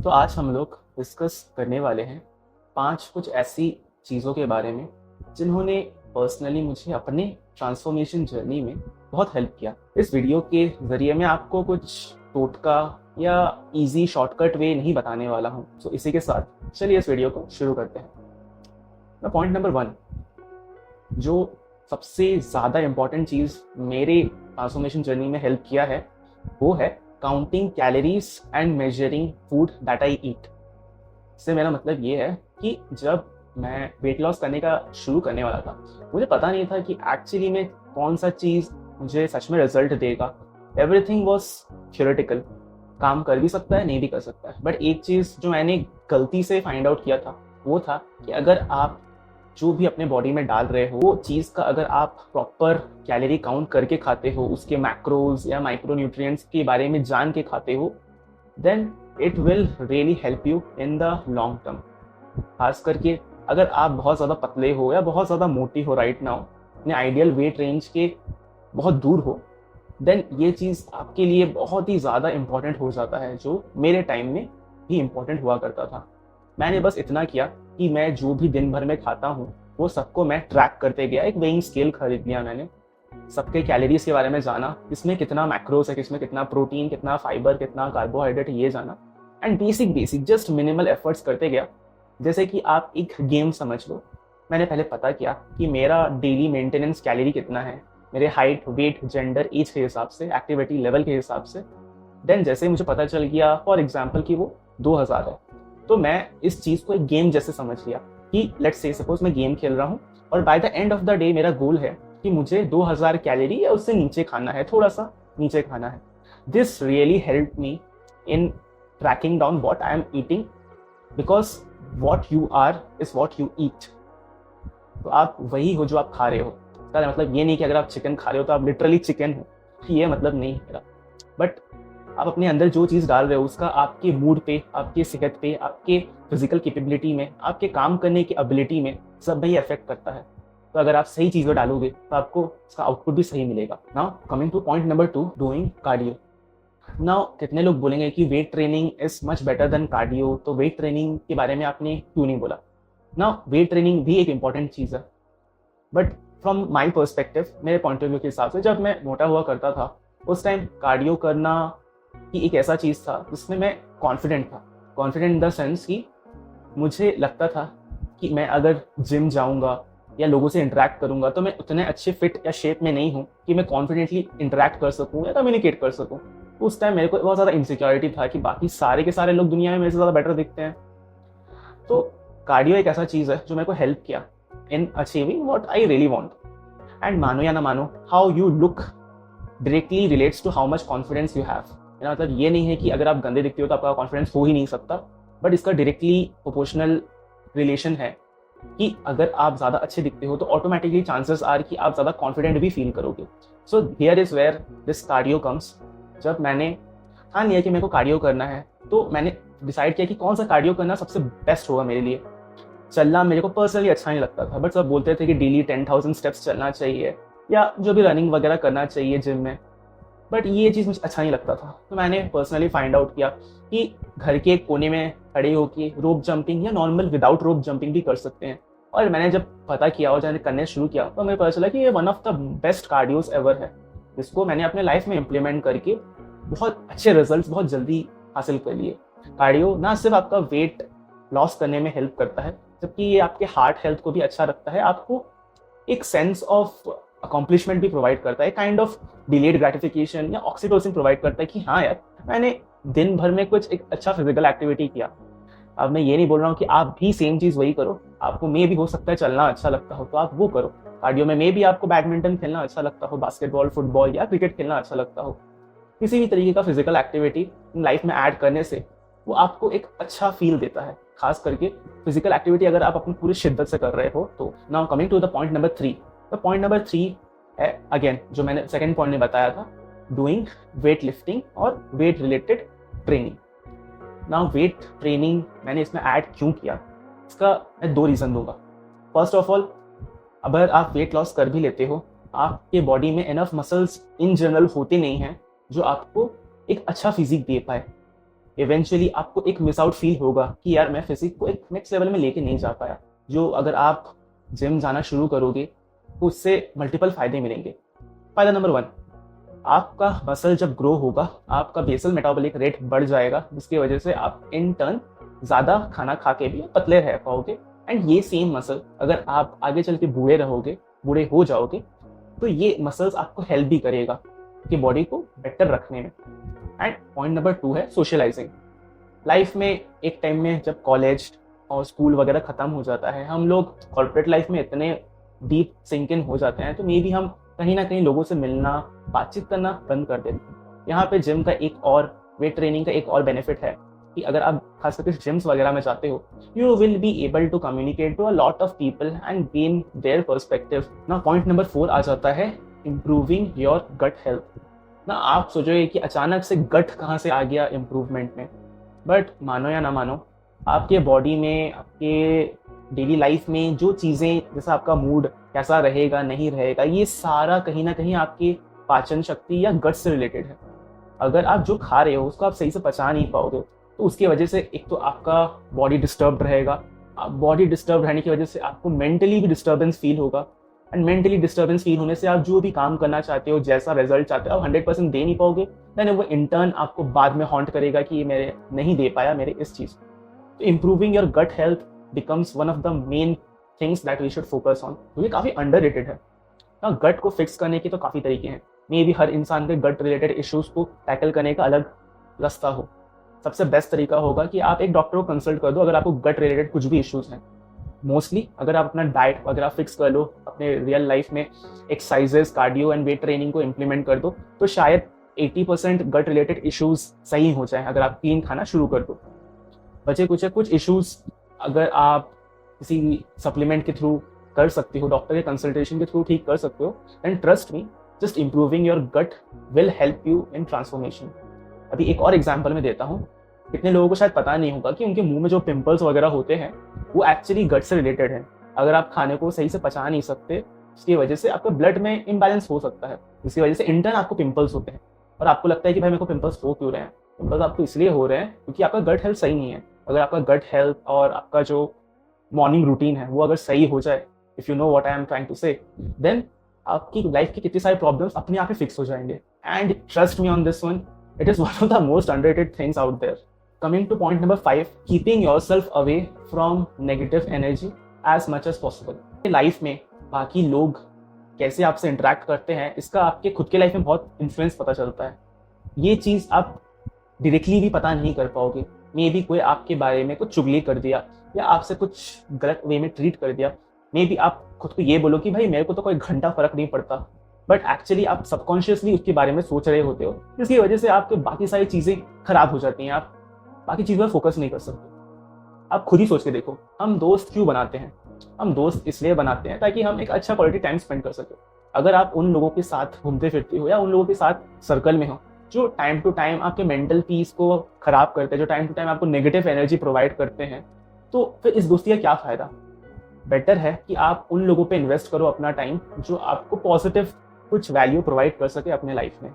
तो आज हम लोग डिस्कस करने वाले हैं 5 कुछ ऐसी चीज़ों के बारे में जिन्होंने पर्सनली मुझे अपने ट्रांसफॉर्मेशन जर्नी में बहुत हेल्प किया। इस वीडियो के ज़रिए मैं आपको कुछ टोटका या इजी शॉर्टकट वे नहीं बताने वाला हूँ। तो इसी के साथ चलिए इस वीडियो को शुरू करते हैं। पॉइंट नंबर 1, जो सबसे ज़्यादा इम्पॉर्टेंट चीज़ मेरे ट्रांसफॉर्मेशन जर्नी में हेल्प किया है वो है counting calories and measuring food that I eat. इससे मेरा मतलब ये है कि जब मैं वेट लॉस करने का शुरू करने वाला था, मुझे पता नहीं था कि एक्चुअली में कौन सा चीज़ मुझे सच में रिजल्ट देगा। एवरीथिंग वॉज थियोरेटिकल, काम कर भी सकता है नहीं भी कर सकता है। बट एक चीज़ जो मैंने गलती से फाइंड आउट किया था वो था कि अगर आप जो भी अपने बॉडी में डाल रहे हो वो चीज़ का अगर आप प्रॉपर कैलोरी काउंट करके खाते हो, उसके मैक्रोज या माइक्रो न्यूट्रिएंट्स के बारे में जान के खाते हो, then it will really help you in the long term. खास करके अगर आप बहुत ज़्यादा पतले हो या बहुत ज़्यादा मोटी हो राइट नाउ, अपने आइडियल वेट रेंज के बहुत दूर हो, देन ये चीज़ आपके लिए बहुत ही ज़्यादा इम्पॉर्टेंट हो जाता है, जो मेरे टाइम में भी इम्पॉर्टेंट हुआ करता था। मैंने बस इतना किया कि मैं जो भी दिन भर में खाता हूँ वो सबको मैं ट्रैक करते गया। एक वेइंग स्केल खरीद लिया मैंने, सबके कैलोरीज के बारे में जाना, किसमें कितना मैक्रोस है, किसमें कितना प्रोटीन, कितना फाइबर, कितना कार्बोहाइड्रेट, ये जाना। And basic just minimal efforts करते गया। जैसे कि आप एक गेम समझ लो, मैंने पहले पता किया कि मेरा डेली मेंटेनेंस कैलोरी कितना है, मेरे हाइट, वेट, जेंडर, एज के हिसाब से, एक्टिविटी लेवल के हिसाब से। देन जैसे मुझे पता चल गया फॉर एग्जाम्पल कि वो 2000 है, तो मैं इस चीज़ को एक गेम जैसे समझ लिया कि लेट्स से सपोज मैं गेम खेल रहा हूँ और by the end of the day मेरा गोल है कि मुझे 2000 कैलोरी या उससे नीचे खाना है, थोड़ा सा नीचे खाना है। This really help me in tracking down what I am eating, because what you are is what you eat. तो आप वही हो जो आप खा रहे हो। इसका मतलब ये नहीं कि अगर आप चिकन खा रहे हो तो आप लिटरली चिकन हो, ये मतलब नहीं है मेरा। बट आप अपने अंदर जो चीज़ डाल रहे हो उसका आपके मूड पे, आपके सेहत पे, आपके फिजिकल कैपेबिलिटी में, आपके काम करने की एबिलिटी में सब ही इफेक्ट करता है। तो अगर आप सही चीज़ें डालोगे तो आपको इसका आउटपुट भी सही मिलेगा। Now coming two point number 2, doing cardio. Now कितने लोग बोलेंगे कि weight training is much better than cardio, तो वेट ट्रेनिंग के बारे में आपने क्यों नहीं बोला? नाउ वेट ट्रेनिंग भी एक इंपॉर्टेंट चीज़ है, बट फ्रॉम माई पर्सपेक्टिव, मेरे पॉइंट ऑफ व्यू के हिसाब से, जब मैं मोटा हुआ करता था उस टाइम कार्डियो करना कि एक ऐसा चीज़ था जिसमें मैं कॉन्फिडेंट था। कॉन्फिडेंट इन द सेंस कि मुझे लगता था कि मैं अगर जिम जाऊंगा या लोगों से इंटरेक्ट करूंगा तो मैं उतने अच्छे फिट या शेप में नहीं हूँ कि मैं कॉन्फिडेंटली इंटरेक्ट कर सकूँ या कम्युनिकेट कर सकूँ। तो उस टाइम मेरे को बहुत ज़्यादा इनसिक्योरिटी था कि बाकी सारे के सारे लोग दुनिया में मेरे से ज़्यादा बेटर दिखते हैं। तो कार्डियो एक ऐसा चीज़ है जो मेरे को हेल्प किया in achieving what I really want. And मानो या ना मानो, how you look directly relates to how much confidence you have. मेरा मतलब ये नहीं है कि अगर आप गंदे दिखते हो तो आपका कॉन्फिडेंस हो ही नहीं सकता, बट इसका डायरेक्टली प्रोपोर्शनल रिलेशन है कि अगर आप ज़्यादा अच्छे दिखते हो तो ऑटोमेटिकली चांसेस आर कि आप ज़्यादा कॉन्फिडेंट भी फील करोगे। So here is where this cardio comes. जब मैंने ठान लिया कि मेरे को कार्डियो करना है तो मैंने डिसाइड किया कि कौन सा कार्डियो करना सबसे बेस्ट होगा मेरे लिए। चलना मेरे को पर्सनली अच्छा नहीं लगता था, बट सब बोलते थे कि डेली 10,000 स्टेप्स चलना चाहिए या जो भी रनिंग वगैरह करना चाहिए जिम में, बट ये चीज़ मुझे अच्छा नहीं लगता था। तो मैंने पर्सनली फाइंड आउट किया कि घर के एक कोने में खड़े होकर रोप जंपिंग या नॉर्मल विदाउट रोप जंपिंग भी कर सकते हैं। और मैंने जब पता किया और मैंने करने शुरू किया तो मुझे पता चला कि ये one of the best cardios ever है, जिसको मैंने अपने लाइफ में इम्प्लीमेंट करके बहुत अच्छे रिजल्ट्स बहुत जल्दी हासिल कर लिए। कार्डियो ना सिर्फ आपका वेट लॉस करने में हेल्प करता है, जबकि ये आपके हार्ट हेल्थ को भी अच्छा रखता है, आपको एक सेंस ऑफ अकॉम्प्लिशमेंट भी प्रोवाइड करता है, काइंड ऑफ डिलेड ग्रेटिफिकेशन या ऑक्सीटोसिन प्रोवाइड करता है कि हाँ यार, मैंने दिन भर में कुछ एक अच्छा फिजिकल एक्टिविटी किया। अब मैं ये नहीं बोल रहा हूँ कि आप भी सेम चीज़ वही करो, आपको मे भी हो सकता है चलना अच्छा लगता हो तो आप वो करो। कार्डियो में मे भी आपको बैडमिंटन खेलना अच्छा लगता हो, बास्केटबॉल, फुटबॉल या क्रिकेट खेलना अच्छा लगता हो। किसी भी तरीके का फिजिकल एक्टिविटी लाइफ में ऐड करने से वो आपको एक अच्छा फील देता है, खास करके फिजिकल एक्टिविटी अगर आप अपनी पूरी शिद्दत से कर रहे हो तो। Now coming to the point number 3। तो पॉइंट नंबर 3 है अगेन जो मैंने सेकंड पॉइंट में बताया था, डूइंग वेट लिफ्टिंग और weight related training. Now weight training मैंने इसमें ऐड क्यों किया, इसका मैं 2 रीज़न दूंगा। फर्स्ट ऑफ ऑल, अगर आप वेट लॉस कर भी लेते हो, आपके बॉडी में इनफ मसल्स इन जनरल होते नहीं हैं जो आपको एक अच्छा फिजिक दे पाए। इवेंचुअली आपको एक मिस आउट फील होगा कि यार मैं फिजिक को एक नेक्स्ट लेवल में लेके नहीं जा पाया। जो अगर आप जिम जाना शुरू करोगे तो उससे मल्टीपल फायदे मिलेंगे। फायदा नंबर 1, आपका मसल जब ग्रो होगा आपका बेसल मेटाबॉलिक रेट बढ़ जाएगा, जिसकी वजह से आप इन टर्न ज़्यादा खाना खा के भी पतले रह पाओगे। एंड ये सेम मसल अगर आप आगे चल के बूढ़े हो जाओगे तो ये मसल्स आपको हेल्प भी करेगा कि बॉडी को बेटर रखने में। एंड पॉइंट नंबर 2 है सोशलाइजिंग। लाइफ में एक टाइम में जब कॉलेज और स्कूल वगैरह ख़त्म हो जाता है, हम लोग कॉर्पोरेट लाइफ में इतने डीप सिंक इन हो जाते हैं, तो मे बी हम कहीं ना कहीं लोगों से मिलना, बातचीत करना बंद कर देते हैं। यहाँ पे जिम का एक और, वेट ट्रेनिंग का एक और बेनिफिट है कि अगर आप खास करके जिम्स वगैरह में जाते हो, you will be able to communicate to a lot of people and gain their perspective. ना पॉइंट नंबर 4 आ जाता है इम्प्रूविंग योर गट हेल्थ। ना आप सोचोगे कि अचानक से गट कहाँ से आ गया इम्प्रूवमेंट में, बट मानो या ना मानो, आपके बॉडी में, आपके डेली लाइफ में जो चीज़ें, जैसा आपका मूड कैसा रहेगा नहीं रहेगा, ये सारा कहीं ना कहीं आपके पाचन शक्ति या गट से रिलेटेड है। अगर आप जो खा रहे हो उसको आप सही से पचा नहीं पाओगे तो उसकी वजह से एक तो आपका बॉडी डिस्टर्ब रहेगा। बॉडी डिस्टर्ब रहने की वजह से आपको मेंटली भी डिस्टर्बेंस फील होगा, एंड मेंटली डिस्टर्बेंस फील होने से आप जो भी काम करना चाहते हो, जैसा रिजल्ट चाहते हो, आप 100% दे नहीं पाओगे। देन वो इंटर्न आपको बाद में हॉन्ट करेगा कि ये मेरे नहीं दे पाया मेरे इस चीज़। तो improving your gut health becomes one of the main things that we should focus on. तो ये काफ़ी अंडररेटेड है ना। गट को फिक्स करने के तो काफ़ी तरीके हैं, मे भी हर इंसान के गट रिलेटेड इश्यूज को टैकल करने का अलग रास्ता हो। सबसे बेस्ट तरीका होगा कि आप एक डॉक्टर को कंसल्ट कर दो अगर आपको गट रिलेटेड कुछ भी इश्यूज हैं। मोस्टली अगर आप अपना डाइट वगैरह फिक्स कर लो, अपने रियल लाइफ में exercises, cardio and weight training को इम्प्लीमेंट कर दो, तो शायद 80% गट रिलेटेड इश्यूज सही हो जाए अगर आप क्लीन खाना शुरू कर दो। बचे कुछ इश्यूज अगर आप किसी सप्लीमेंट के थ्रू कर सकते हो, डॉक्टर के कंसल्टेशन के थ्रू ठीक कर सकते हो, and trust me, just improving your gut will help you in transformation. अभी एक और एग्जाम्पल मैं देता हूँ। कितने लोगों को शायद पता नहीं होगा कि उनके मुंह में जो पिंपल्स वगैरह होते हैं वो एक्चुअली गट से रिलेटेड है। अगर आप खाने को सही से पचा नहीं सकते, उसकी वजह से आपके ब्लड में इम्बैलेंस हो सकता है, इसकी वजह से इंटर्न आपको पिंपल्स होते हैं और आपको लगता है कि भाई मेरे को पिंपल्स हो क्यों रहे हैं। पिंपल्स आपको इसलिए हो रहे हैं क्योंकि आपका गट हेल्थ सही नहीं है। अगर आपका गट हेल्थ और आपका जो मॉर्निंग रूटीन है वो अगर सही हो जाए, if you know what I am trying to say, then आपकी लाइफ की कितनी सारी प्रॉब्लम्स अपने आप ही फिक्स हो जाएंगे। And trust me on this one, it is one of the most underrated things out there. Coming to point number 5, keeping yourself away from negative energy as much as possible. Life में बाकी लोग कैसे आपसे interact करते हैं, इसका आपके खुद के लाइफ में बहुत इन्फ्लुएंस पता चलता है। ये चीज़ आप डायरेक्टली भी पता नहीं कर पाओगे। मे बी कोई आपके बारे में कुछ चुगली कर दिया या आपसे कुछ गलत वे में ट्रीट कर दिया। मे बी आप खुद को ये बोलो कि भाई मेरे को तो कोई घंटा फर्क नहीं पड़ता, बट एक्चुअली आप सबकॉन्शियसली उसके बारे में सोच रहे होते हो, जिसकी वजह से आपके बाकी सारी चीज़ें खराब हो जाती हैं। आप बाकी चीज़ों पर फोकस नहीं कर सकते। आप खुद ही सोच के देखो, हम दोस्त क्यों बनाते हैं? हम दोस्त इसलिए बनाते हैं ताकि हम एक अच्छा क्वालिटी टाइम स्पेंड कर सकें। अगर आप उन लोगों के साथ घूमते फिरते हो या उन लोगों के साथ सर्कल में हो जो टाइम टू टाइम आपके मेंटल पीस को खराब करते हैं, जो टाइम टू टाइम आपको नेगेटिव एनर्जी प्रोवाइड करते हैं, तो फिर इस दोस्ती का क्या फ़ायदा? बेटर है कि आप उन लोगों पे इन्वेस्ट करो अपना टाइम जो आपको पॉजिटिव कुछ वैल्यू प्रोवाइड कर सके अपने लाइफ में।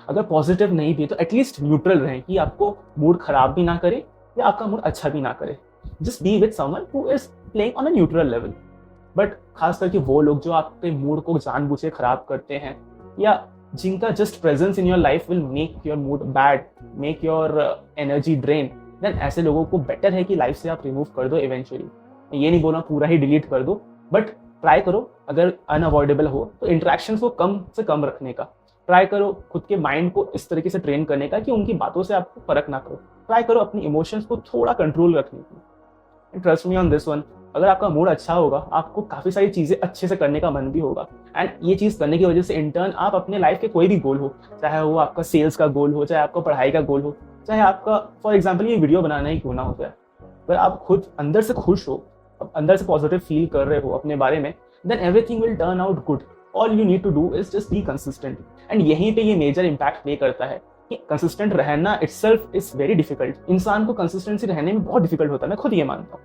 अगर पॉजिटिव नहीं भी तो एटलीस्ट न्यूट्रल रहें कि आपको मूड खराब भी ना करे या आपका मूड अच्छा भी ना करे। Just be with someone who is playing on a neutral level. But खास करके वो लोग जो आपके मूड को जानबूझ के खराब करते हैं या जिनका just presence in your life will make your mood bad, make your energy drain, then ऐसे लोगों को बेटर है कि लाइफ से आप रिमूव कर दो इवेंचुअली। ये नहीं बोलना पूरा ही डिलीट कर दो, बट ट्राई करो अगर अनअवॉइडेबल हो तो इंटरेक्शंस को कम से कम रखने का। ट्राई करो खुद के माइंड को इस तरीके से ट्रेन करने का कि उनकी बातों से आपको फर्क ना करो। ट्राई करो अपनी इमोशंस को थोड़ा कंट्रोल रखने की। Trust me on this one, अगर आपका मूड अच्छा होगा आपको काफ़ी सारी चीज़ें अच्छे से करने का मन भी होगा। एंड ये चीज़ करने की वजह से इंटर्न आप अपने लाइफ के कोई भी गोल हो, चाहे वो आपका सेल्स का गोल हो, चाहे आपका पढ़ाई का गोल हो, चाहे आपका फॉर एग्जाम्पल ये वीडियो बनाना ही क्यों ना हो जाए, अगर आप खुद अंदर से खुश हो, अंदर से पॉजिटिव फील कर रहे हो अपने बारे में, then everything will turn out good. All you need to do is just be consistent. And यहीं पे ये मेजर इम्पैक्ट प्ले करता है कि कंसिस्टेंट रहना itself is very difficult. इंसान को कंसिस्टेंसी रहने में बहुत डिफिकल्ट होता है, मैं खुद ये मानता हूँ।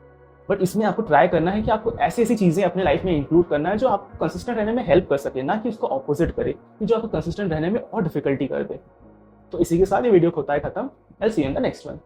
बट इसमें आपको ट्राई करना है कि आपको ऐसी ऐसी चीज़ें अपने लाइफ में इंक्लूड करना है जो आपको कंसिस्टेंट रहने में हेल्प कर सके, ना कि उसको ऑपोजिट करे कि जो आपको कंसिस्टेंट रहने में और डिफिकल्टी कर दे। तो इसी के साथ ये वीडियो होता है खत्म। I'll see you in the next one.